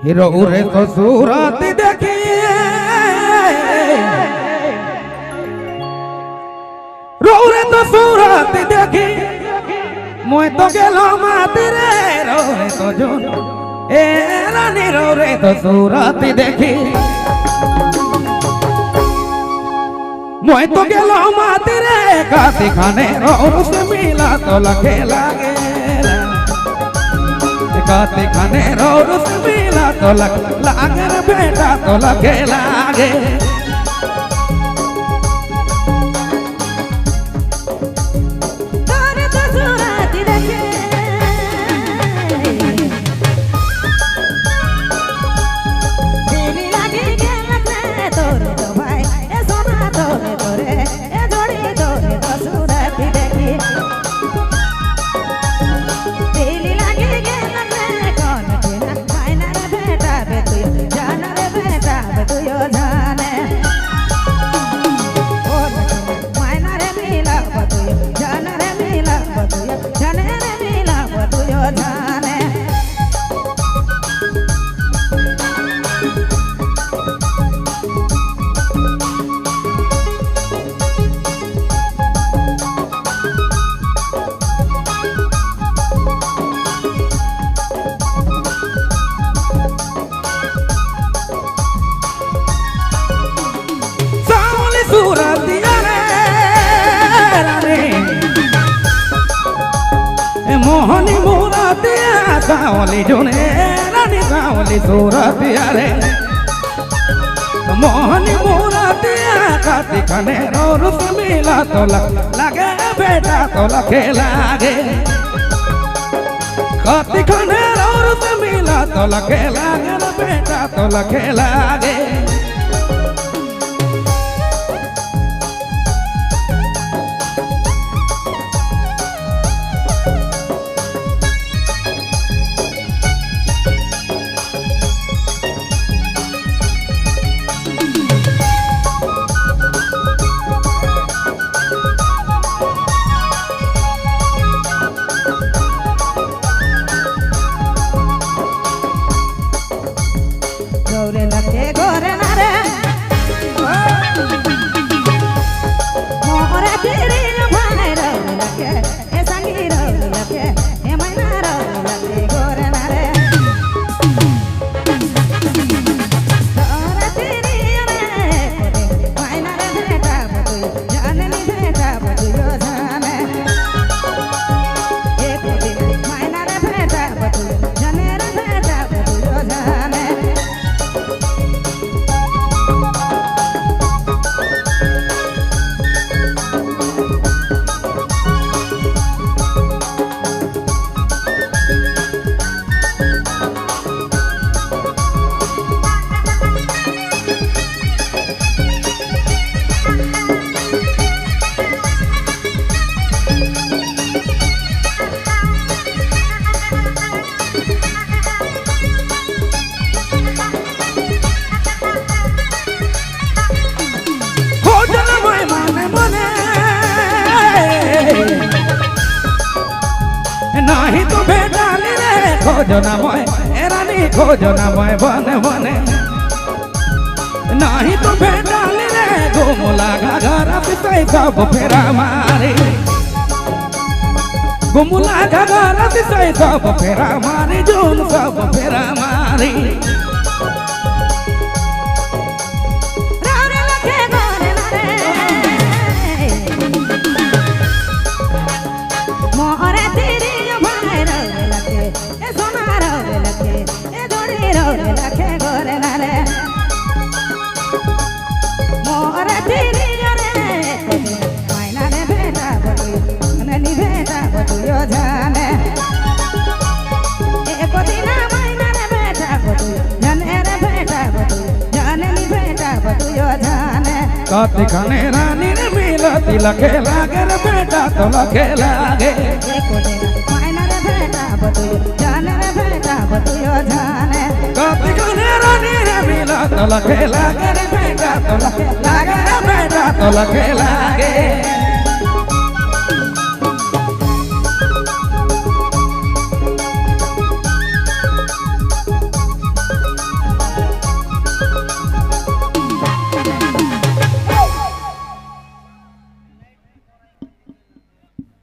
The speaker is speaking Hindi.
हीरो उरे तो सूरत देखी रोरे तो सूरत देखी मोय तो गेलो माती रे रोरे तो जोन ए रानी रोरे तो सूरत देखी मोय तो गेलो माती रे काती खाने रोर से मिला तो लखे लागे काती खाने रोर से मिला तो लागे रे बेटा तो लखे लागे मोहनी मुरातिया सावली जोने रानी सावली सूरतिया रे मोहनी मुरातिया काती खाने रोर से मिला तो लगे बेटा तो लखे लागे काती खाने रोर से मिला तो लखे लागे बेटा तो लखे लागे नहीं तो बेटा रे खोजो ना मोय रानी खोजो ना मोय बने बने नहीं तो बेटा रे घूम लागा घर पिछे सब फेरा मारे घूम लागा घर पिछे सब फेरा मारे जोन सब फेरा मारे काती खाने रानी ने मिला तिलके लागे रे बेटा तो लखे लागे काती खाने रानी ने मिला तो लखे लागे रे बेटा तो लखे लागे